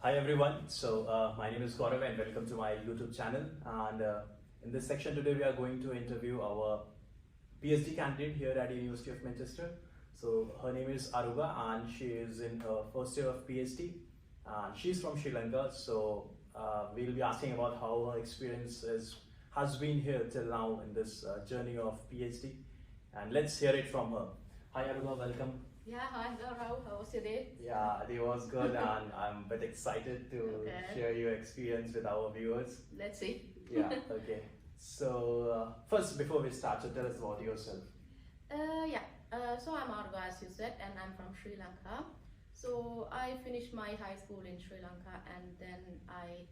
Hi everyone, my name is Gaurav and welcome to my YouTube channel. And in this section today we are going to interview our PhD candidate here at University of Manchester. So her name is Aruba and she is in her first year of PhD. And she's from Sri Lanka, so we'll be asking about how her experience has been here till now in this journey of PhD. And let's hear it from her. Hi Aruba, welcome. Yeah, hi Gaurav, how was your day? Yeah, it was good and I'm a bit excited to share your experience with our viewers. Let's see. Yeah, okay. So first, before we start, so tell us about yourself. So I'm Aruba, as you said, and I'm from Sri Lanka. So I finished my high school in Sri Lanka and then I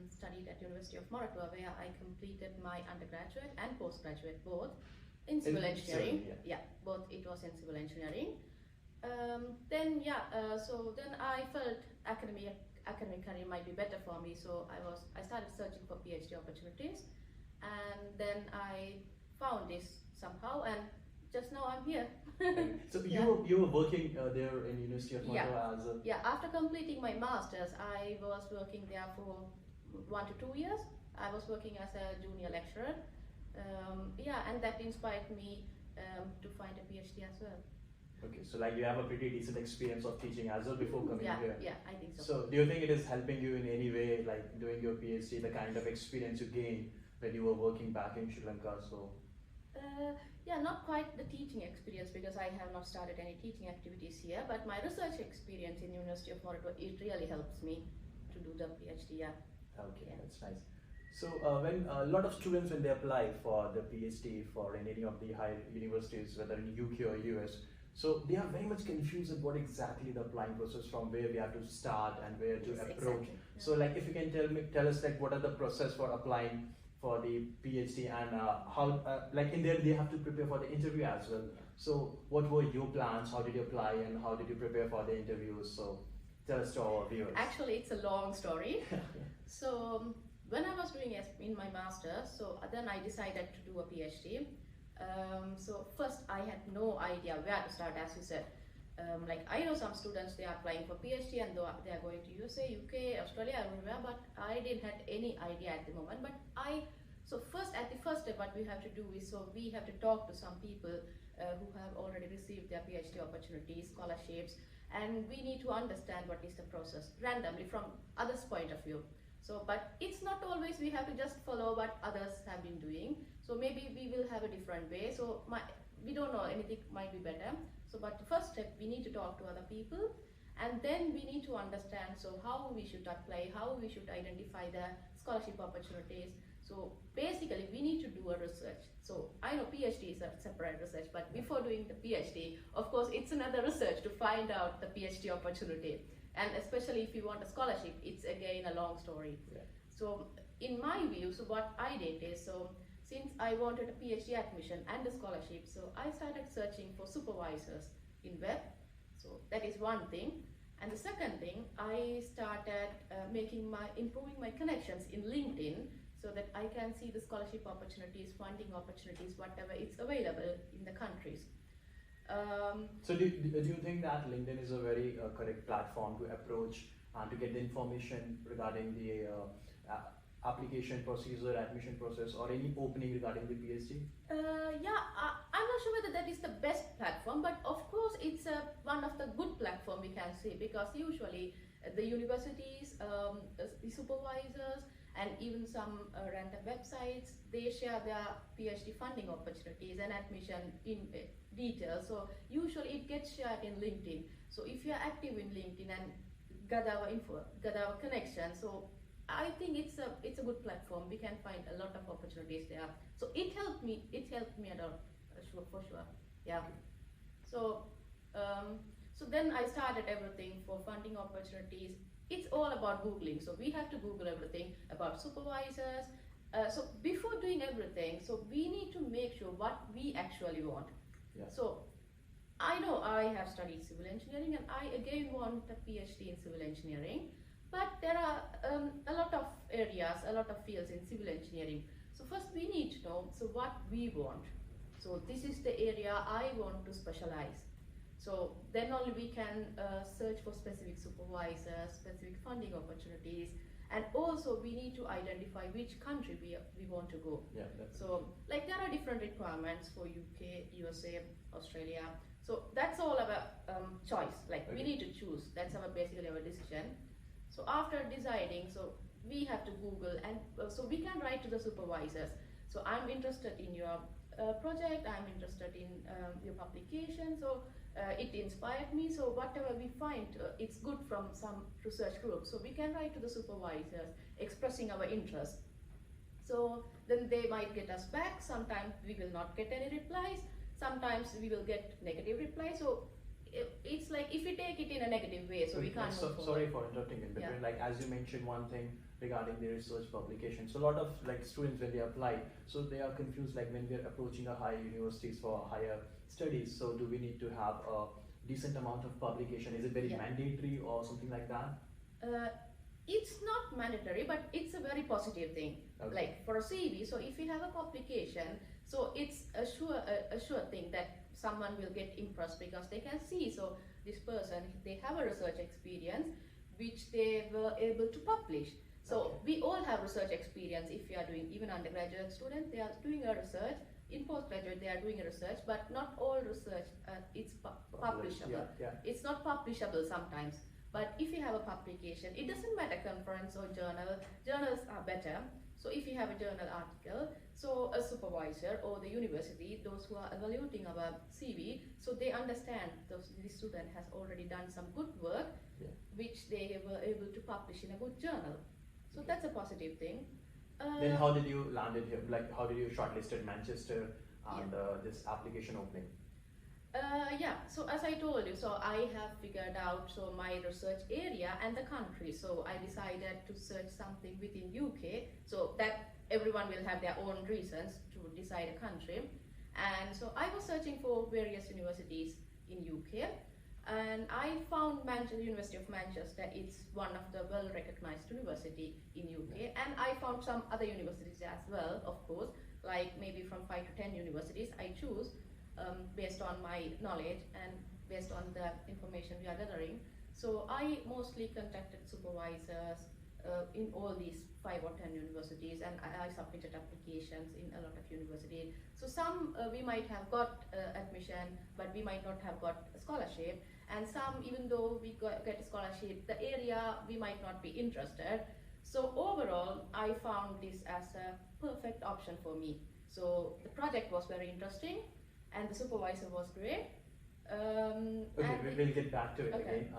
studied at University of Moratuwa where I completed my undergraduate and postgraduate both in civil engineering. Both it was in civil engineering. Then I felt academic career might be better for me, so I started searching for PhD opportunities, and then I found this somehow, and just now I'm here. So you were working there in University of Moratuwa as a... Yeah, after completing my masters, I was working there for 1 to 2 years. I was working as a junior lecturer. And that inspired me to find a PhD as well. Okay, so like you have a pretty decent experience of teaching as well before coming here. Yeah, I think so. So do you think it is helping you in any way, like doing your PhD, the kind of experience you gained when you were working back in Sri Lanka? So not quite the teaching experience because I have not started any teaching activities here, but my research experience in University of Moratuwa, it really helps me to do the PhD. Okay, that's nice. So when a lot of students, when they apply for the PhD for in any of the high universities, whether in UK or US, so they are very much confused with what exactly the applying process, from where we have to start and where to approach. Exactly. Yeah. So like if you can tell us like what are the process for applying for the PhD and how like in there they have to prepare for the interview as well. So what were your plans? How did you apply and how did you prepare for the interviews? So tell us to our viewers. Actually, it's a long story. So when I was doing in my master's, so then I decided to do a PhD. So first I had no idea where to start, as you said. Like I know some students, they are applying for PhD and they are going to USA, UK, Australia, everywhere, but I didn't have any idea at the moment. But at the first step, what we have to do is, so we have to talk to some people who have already received their PhD opportunities, scholarships, and we need to understand what is the process randomly from others' point of view. So, but it's not always we have to just follow what others have been doing. So maybe we will have a different way. So we don't know, anything might be better. So, but the first step, we need to talk to other people, and then we need to understand how we should apply, how we should identify the scholarship opportunities. So basically, we need to do a research. So I know PhD is a separate research, but before doing the PhD, of course, it's another research to find out the PhD opportunity. And especially if you want a scholarship, it's again a long story. Yeah. So in my view, so what I did is, since I wanted a PhD admission and a scholarship, so I started searching for supervisors in web. So that is one thing. And the second thing, I started improving my connections in LinkedIn so that I can see the scholarship opportunities, funding opportunities, whatever it's available in the countries. So do you think that LinkedIn is a very correct platform to approach and to get the information regarding the application procedure, admission process, or any opening regarding the PhD? I'm not sure whether that is the best platform, but of course it's one of the good platform we can see, because usually the universities, the supervisors, and even some random websites, they share their PhD funding opportunities and admission in detail. So usually it gets shared in LinkedIn. So if you are active in LinkedIn and gather our info, gather our connection, so I think it's a good platform. We can find a lot of opportunities there. So it helped me a lot, for sure. Yeah. So then I started everything for funding opportunities. It's all about Googling. So we have to Google everything about supervisors. So before doing everything, so we need to make sure what we actually want. Yeah. So I know I have studied civil engineering and I again want a PhD in civil engineering. But there are a lot of areas, a lot of fields in civil engineering. So first we need to know what we want. So this is the area I want to specialize. So then only we can search for specific supervisors, specific funding opportunities, and also we need to identify which country we want to go. Yeah, definitely. So like there are different requirements for UK, USA, Australia. So that's all about choice. Like we need to choose. That's basically our decision. So after deciding, so we have to Google, and so we can write to the supervisors. So I'm interested in your project. I'm interested in your publication. So it inspired me. So whatever we find, it's good from some research group. So we can write to the supervisors expressing our interest. So then they might get us back. Sometimes we will not get any replies. Sometimes we will get negative replies. So it's like if we take it in a negative way, so we can't move forward. Sorry for interrupting in between. Yeah. Like as you mentioned one thing regarding the research publication. So a lot of like students when they apply, so they are confused like when we are approaching a higher universities for higher studies. So do we need to have a decent amount of publication? Is it very mandatory or something like that? It's not mandatory, but it's a very positive thing. Okay. Like for a CV, so if you have a publication, so it's a sure thing that someone will get impressed because they can see, so this person, they have a research experience which they were able to publish. So we all have research experience. If you are doing, even undergraduate students, they are doing a research. In postgraduate, they are doing a research, but not all research it's publishable. Yeah. It's not publishable sometimes. But if you have a publication, it doesn't matter conference or journal. Journals are better. So if you have a journal article, so a supervisor or the university, those who are evaluating our CV, so they understand the student has already done some good work, which they were able to publish in a good journal. So that's a positive thing. Then how did you land it here? Like how did you shortlisted Manchester and this application opening? So as I told you, so I have figured out so my research area and the country. So I decided to search something within UK, so that everyone will have their own reasons to decide a country. And so I was searching for various universities in UK, and I found University of Manchester. It's one of the well-recognized university in UK, and I found some other universities as well, of course, like maybe from 5 to 10 universities I choose. Based on my knowledge and based on the information we are gathering. So I mostly contacted supervisors in all these 5 or 10 universities, and I submitted applications in a lot of universities. So some we might have got admission, but we might not have got a scholarship, and some, even though we get a scholarship, the area we might not be interested. So overall, I found this as a perfect option for me. So the project was very interesting, and the supervisor was great. We'll get back to it again.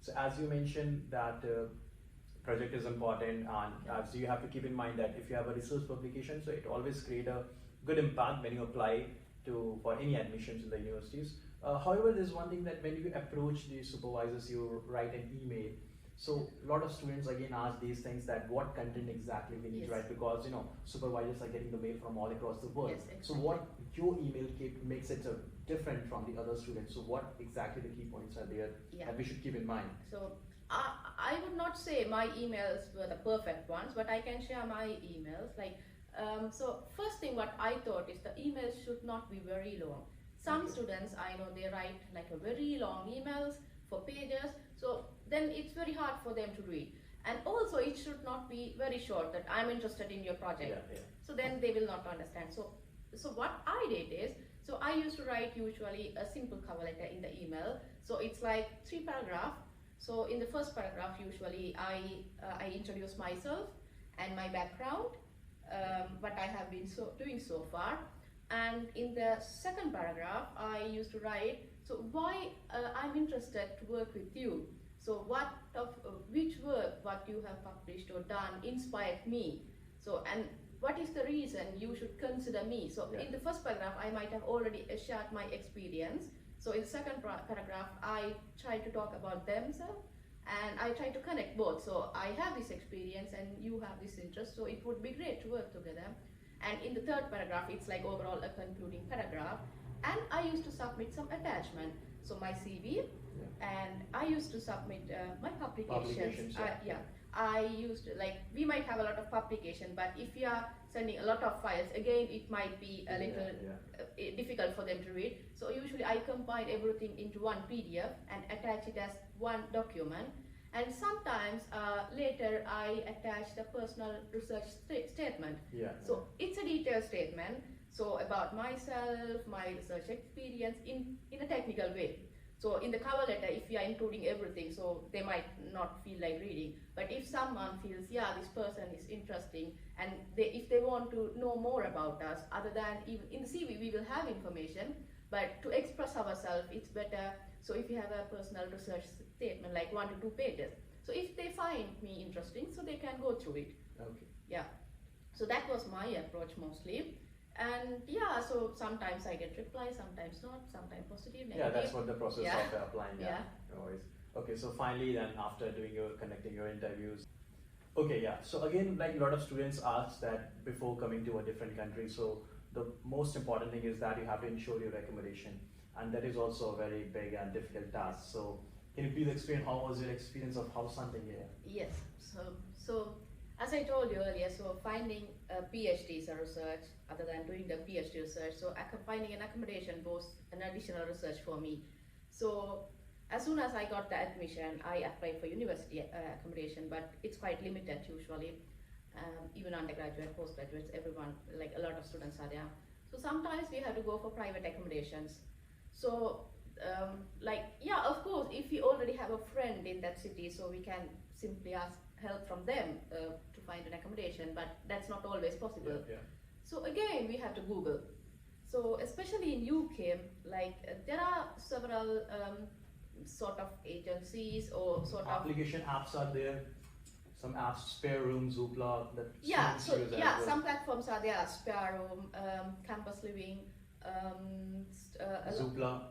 So as you mentioned that project is important, and so you have to keep in mind that if you have a research publication, so it always create a good impact when you apply for any admissions in the universities. However, there's one thing that when you approach the supervisors, you write an email. So a lot of students again ask these things, that what content exactly we need to write, because supervisors are getting the mail from all across the world. Yes, exactly. So what your email makes it different from the other students? So what exactly the key points are there that we should keep in mind? So I would not say my emails were the perfect ones, but I can share my emails. So first thing what I thought is the emails should not be very long. Some students I know, they write like a very long emails for pages, so then it's very hard for them to read. And also it should not be very short, that I'm interested in your project. So then they will not understand. So what I did is, so I used to write usually a simple cover letter in the email. So it's like 3 paragraphs. So in the first paragraph, usually I introduce myself and my background, what I have been doing so far. And in the second paragraph, I used to write, so why I'm interested to work with you. So which work what you have published or done inspired me. So, and what is the reason you should consider me? So in the first paragraph, I might have already shared my experience. So in the second paragraph, I try to talk about themselves, and I try to connect both. So I have this experience and you have this interest, so it would be great to work together. And in the third paragraph, it's like overall a concluding paragraph. And I used to submit some attachment. So my CV, and I used to submit my publications. I used to, like, we might have a lot of publication, but if you are sending a lot of files, again, it might be a little difficult for them to read. So usually I combine everything into one PDF and attach it as one document. And sometimes later I attach the personal research statement. So it's a detailed statement, so about myself, my research experience in a technical way. So in the cover letter, if you are including everything, so they might not feel like reading. But if someone feels, yeah, this person is interesting, and if they want to know more about us, other than even in the CV, we will have information, but to express ourselves, it's better. So if you have a personal research statement, like 1 to 2 pages, so if they find me interesting, so they can go through it. Okay. Yeah. So that was my approach mostly. And yeah, so sometimes I get replies, sometimes not, sometimes positive, negative. Yeah, that's what the process of applying. Yeah. No worries. Okay, so finally then after conducting your interviews. Okay, yeah. So again, like a lot of students ask that before coming to a different country, so the most important thing is that you have to ensure your accommodation. And that is also a very big and difficult task. So can you please explain how was your experience of house hunting here? Yes. So as I told you earlier, so finding a PhD is a research, other than doing the PhD research. So finding an accommodation was an additional research for me. So as soon as I got the admission, I applied for university accommodation, but it's quite limited usually. Even undergraduate, postgraduates, everyone, like a lot of students are there. So sometimes we have to go for private accommodations. So yeah, of course, if we already have a friend in that city, so we can simply ask help from them to find an accommodation, but that's not always possible. So again, we have to Google. So especially in UK, like there are several sort of agencies or sort of application apps are there. Some apps, Spareroom, Zoopla. That some platforms are there. Spareroom, Campus Living, Zoopla.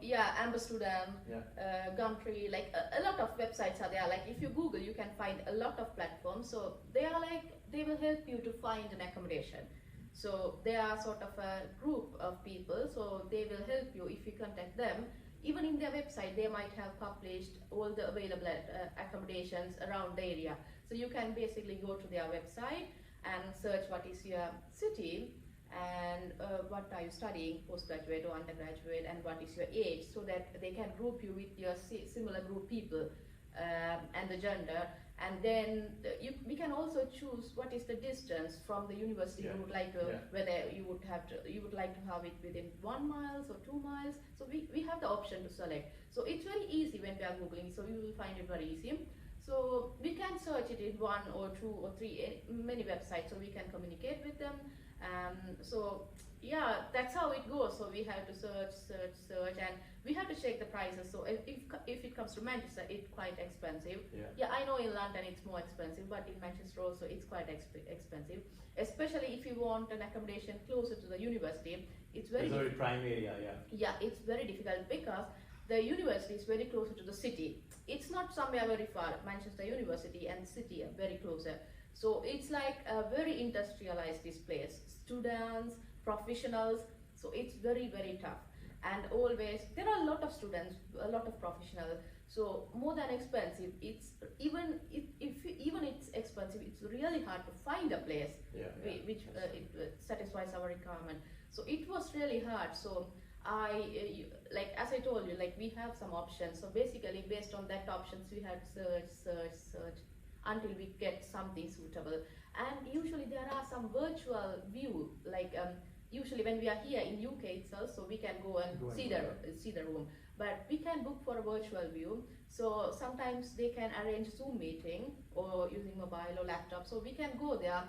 Amber Student, Gumtree, like a lot of websites are there. Like if you Google, you can find a lot of platforms. So they will help you to find an accommodation. So they are sort of a group of people. So they will help you if you contact them. Even in their website, they might have published all the available accommodations around the area. So you can basically go to their website and search what is your city and what are you studying, postgraduate or undergraduate, and what is your age, so that they can group you with your similar group people and the gender. And then we can also choose what is the distance from the university you would like to, whether you would like to have it within 1 mile or 2 miles. So we have the option to select. So it's very easy when we are Googling, so you will find it very easy. So we can search it in 1 or 2 or 3, many websites, so we can communicate with them. So yeah, that's how it goes. So we have to search, and we have to check the prices. So if it comes to Manchester, it's quite expensive. I know in London it's more expensive, but in Manchester also it's quite expensive. Especially if you want an accommodation closer to the university, it's very prime area. Yeah, it's very difficult because the university is very closer to the city. It's not somewhere very far. Manchester University and city are very closer. So it's like a very industrialized this place. Students, professionals, so it's very, very tough. And always, there are a lot of students, a lot of professionals, so more than expensive, it's even if it's expensive, it's really hard to find a place which satisfies our requirement. So it was really hard. So like as I told you, like we have some options. So basically based on that options, we had search until we get something suitable. And usually there are some virtual view, like usually when we are here in UK itself, so we can go and see the room, but we can book for a virtual view. So sometimes they can arrange Zoom meeting or using mobile or laptop, so we can go there.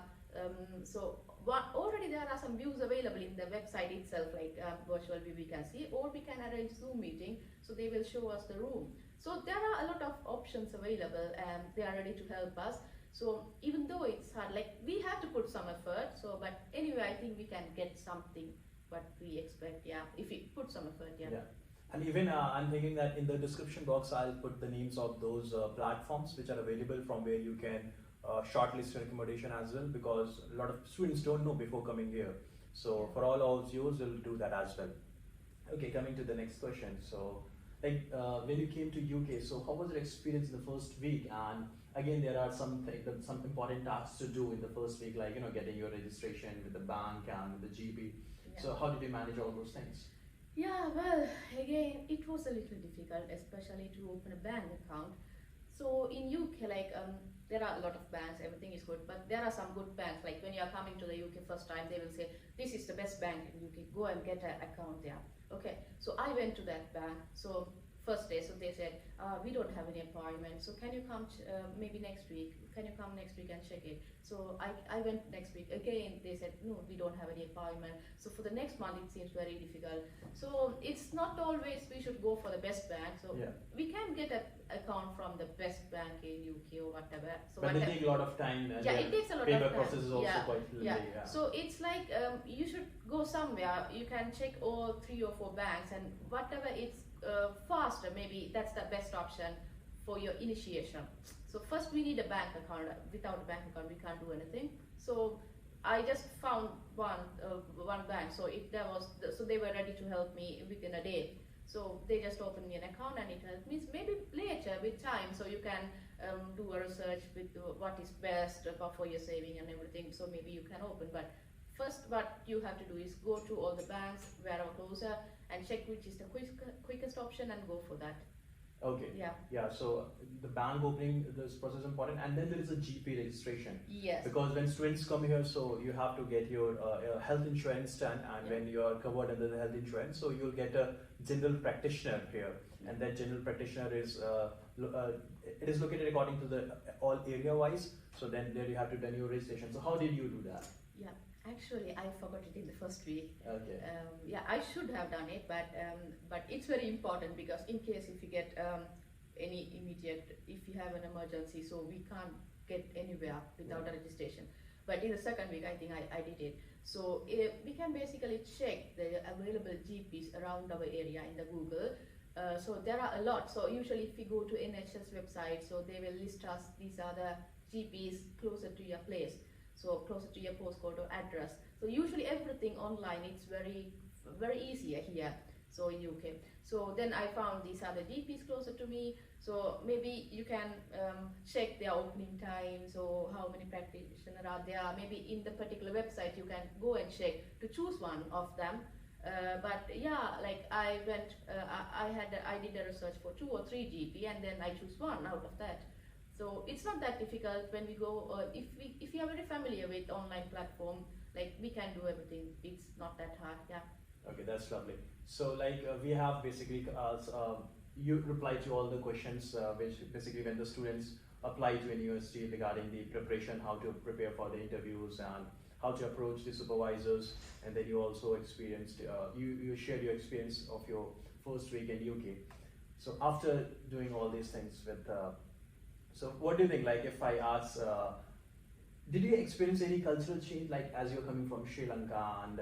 Already there are some views available in the website itself, like virtual view we can see, or we can arrange Zoom meeting, so they will show us the room. So there are a lot of options available and they are ready to help us. So even though it's hard, like we have to put some effort, so but anyway I think we can get something what we expect, if we put some effort. And even I'm thinking that in the description box I'll put the names of those platforms which are available from where you can shortlist your accommodation as well, because a lot of students don't know before coming here. So for all of you, we'll do that as well. Okay, coming to the next question. So when you came to UK, so how was your experience in the first week? And again, there are some important tasks to do in the first week, like getting your registration with the bank and with the GP. Yeah. So how did you manage all those things? Yeah, well, again, it was a little difficult, especially to open a bank account. So in UK, there are a lot of banks, everything is good, but there are some good banks. Like when you are coming to the UK first time, they will say, this is the best bank in UK, go and get an account there. Okay, so I went to that bank. So first day, so they said, we don't have any appointment, so can you come maybe next week? Can you come next week and check it? So I went next week. Again, they said, no, we don't have any appointment. So for the next month, it seems very difficult. So it's not always we should go for the best bank. So Yeah. we can get an account from the best bank in UK or whatever. So But they take a lot of time. And yeah, it takes a lot of paper time. process is also Yeah, quite lengthy. yeah. Yeah. So it's like you should go somewhere. You can check all 3 or 4 banks, and whatever it's faster, maybe that's the best option for your initiation. So first we need a bank account. Without a bank account, we can't do anything. So I just found one bank. So so they were ready to help me within a day. So they just opened me an account and it helped me. Maybe later with time, so you can do a research with what is best for your saving and everything. So maybe you can open. But first, what you have to do is go to all the banks wherever closer and check which is the quickest option and go for that. Okay. Yeah. Yeah. So the bank opening, this process is important, and then there is a GP registration. Yes. Because when students come here, so you have to get your health insurance done, and Yeah. when you are covered under the health insurance, so you'll get a general practitioner here, and that general practitioner is it is located according to the all area wise. So then there you have to do your registration. So how did you do that? Yeah. Actually, I forgot it in the first week. Okay. Yeah, I should have done it, but it's very important because in case if you get any immediate, if you have an emergency, so we can't get anywhere without a registration. But in the second week, I think I did it. So we can basically check the available GPs around our area in the Google. So there are a lot. So usually if we go to NHS website, so they will list us, these are the GPs closer to your place. So closer to your postcode or address. So usually everything online, it's very easier here. So in UK. So then I found these are the GPs closer to me. So maybe you can check their opening times or how many practitioners are there. Maybe in the particular website you can go and check to choose one of them. But yeah, like I went, I did a research for 2 or 3 GP, and then I choose one out of that. So it's not that difficult when we go. If you are very familiar with online platform, like we can do everything. It's not that hard. Yeah. Okay, that's lovely. So we have basically you reply to all the questions which basically when the students apply to a university regarding the preparation, how to prepare for the interviews and how to approach the supervisors, and then you also experienced you shared your experience of your first week in UK. So after doing all these things with so what do you think, like if I ask did you experience any cultural change, like as you're coming from Sri Lanka and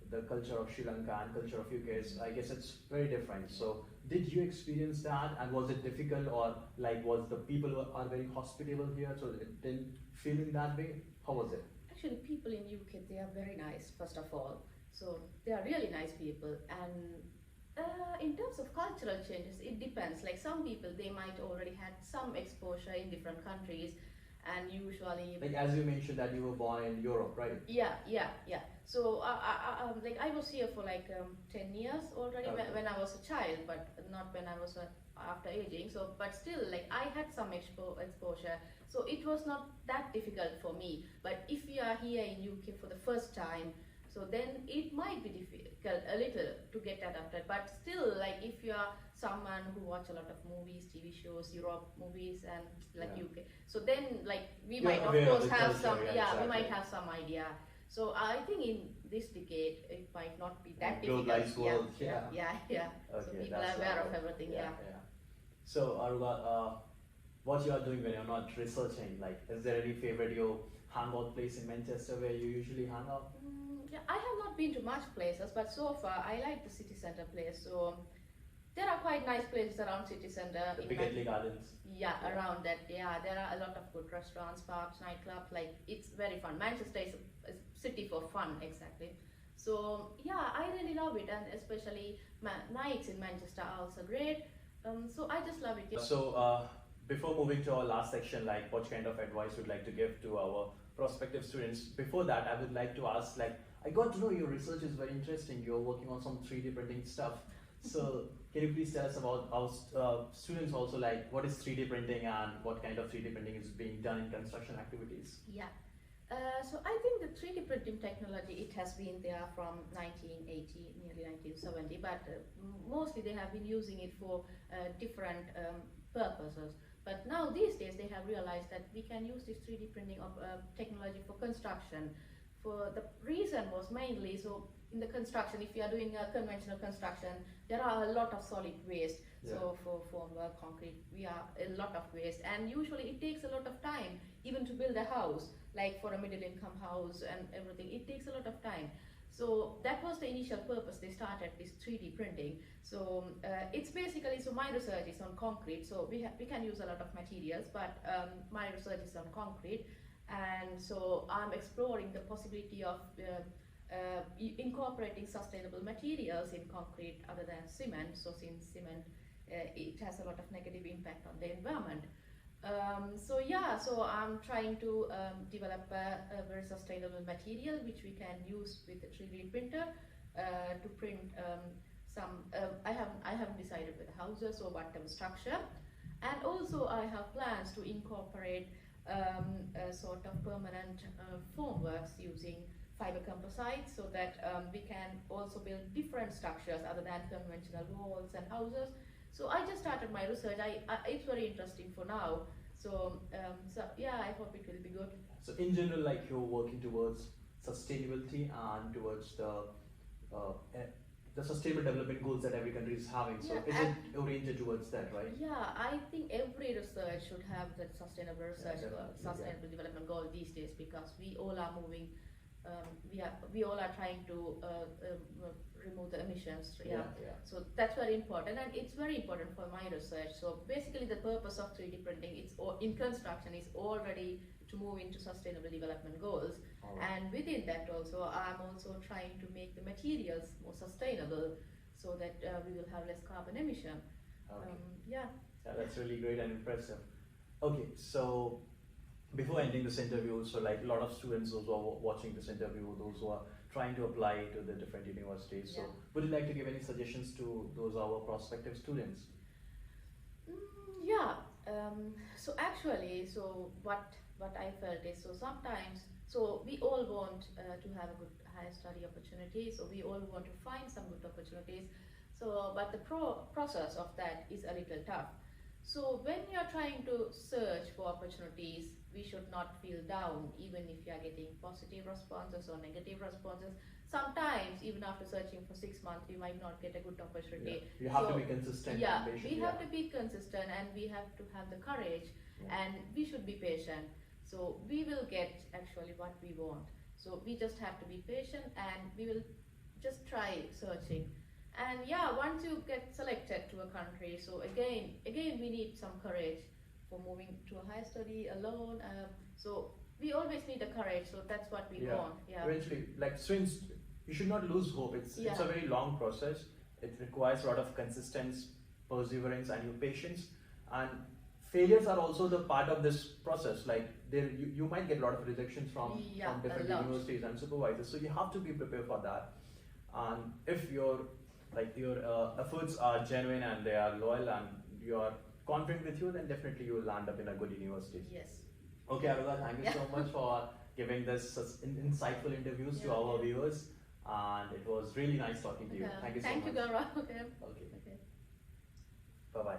the culture of Sri Lanka and culture of UK is, I guess it's very different. So did you experience that, and was it difficult, or like was the people are very hospitable here, so it didn't feel in that way? How was it? Actually, people in UK, they are very nice, first of all. So they are really nice people. And in terms of cultural changes, it depends. Like some people, they might already had some exposure in different countries, and usually, like as you mentioned that you were born in Europe, right? Yeah. So I was here for 10 years already. Okay. When I was a child, but not when I was after aging. So but still, like I had some exposure, so it was not that difficult for me. But if you are here in UK for the first time, so then it might be difficult a little to get adapted. But still, like if you are someone who watch a lot of movies, TV shows, Europe movies, and UK, so then we might of course have some, we might have some idea. So I think in this decade it might not be that difficult. World, yeah. Okay, So people are aware of everything. Yeah. So Aruba, what you are doing when you're not researching, like is there any favorite your hangout place in Manchester where you usually hang out? Yeah, I have not been to much places, but so far I like the city center place. So there are quite nice places around city center. The Piccadilly Gardens. Yeah, around that. Yeah, there are a lot of good restaurants, pubs, nightclubs. Like it's very fun. Manchester is a city for fun, exactly. So yeah, I really love it, and especially nights in Manchester are also great. So I just love it. So before moving to our last section, like what kind of advice you'd like to give to our prospective students? Before that, I would like to ask, like, I got to know your research is very interesting. You're working on some 3D printing stuff. So can you please tell us about our students also, like what is 3D printing and what kind of 3D printing is being done in construction activities? Yeah. So I think the 3D printing technology, it has been there from 1980, nearly 1970, but mostly they have been using it for different purposes. But now these days they have realized that we can use this 3D printing of technology for construction. For the reason was mainly, so in the construction, if you are doing a conventional construction, there are a lot of solid waste. Yeah. So for formwork, concrete, we are a lot of waste, and usually it takes a lot of time even to build a house, like for a middle income house and everything, it takes a lot of time. So that was the initial purpose they started this 3D printing. So it's basically, so my research is on concrete, so we can use a lot of materials, but my research is on concrete, and so I'm exploring the possibility of incorporating sustainable materials in concrete other than cement. So since cement, it has a lot of negative impact on the environment. So I'm trying to develop a very sustainable material which we can use with the 3D printer to print some. I haven't decided with the houses or whatever structure, and also I have plans to incorporate a sort of permanent formworks using fiber composites, so that we can also build different structures other than conventional walls and houses. So I just started my research. It's very interesting for now. So yeah, I hope it will be good. So in general, like you're working towards sustainability and towards the sustainable development goals that every country is having. So Yeah, is it oriented towards that, right? Yeah, I think every research should have that sustainable research, sustainable development goal these days, because we all are moving. We all are trying to remove the emissions. Yeah. So that's very important, and it's very important for my research. So basically, the purpose of 3D printing, in construction, is already to move into sustainable development goals. Right. And within that also, I'm also trying to make the materials more sustainable, so that we will have less carbon emission. Okay. Yeah. Yeah, that's really great and impressive. Okay, so before ending this interview, so like a lot of students, those who are watching this interview, those who are trying to apply to the different universities, so would you like to give any suggestions to those our prospective students? Yeah. So actually, so what I felt is, so sometimes, so we all want to have a good higher study opportunity. So we all want to find some good opportunities. So, but the process of that is a little tough. So when you are trying to search for opportunities, we should not feel down, even if you are getting positive responses or negative responses. Sometimes, even after searching for 6 months, we might not get a good opportunity. Yeah. You have to be consistent. Yeah, and patient. we have to be consistent, and we have to have the courage, and we should be patient. So we will get actually what we want. So we just have to be patient, and we will just try searching. And yeah, once you get selected to a country, so again we need some courage for moving to a higher study alone. So we always need the courage. So that's what we want. Yeah. Eventually, like students, you should not lose hope. It's a very long process. It requires a lot of consistency, perseverance, and your patience. And failures are also the part of this process. Like you might get a lot of rejections from different universities and supervisors. So you have to be prepared for that. And if your efforts are genuine and they are loyal and you are confident with you, then definitely you will land up in a good university. Yes. Okay, Aruga, thank you so much for giving this insightful interviews to our viewers, and it was really nice talking to you. Thank you so much. Thank you, Gaurav. Okay. Bye bye.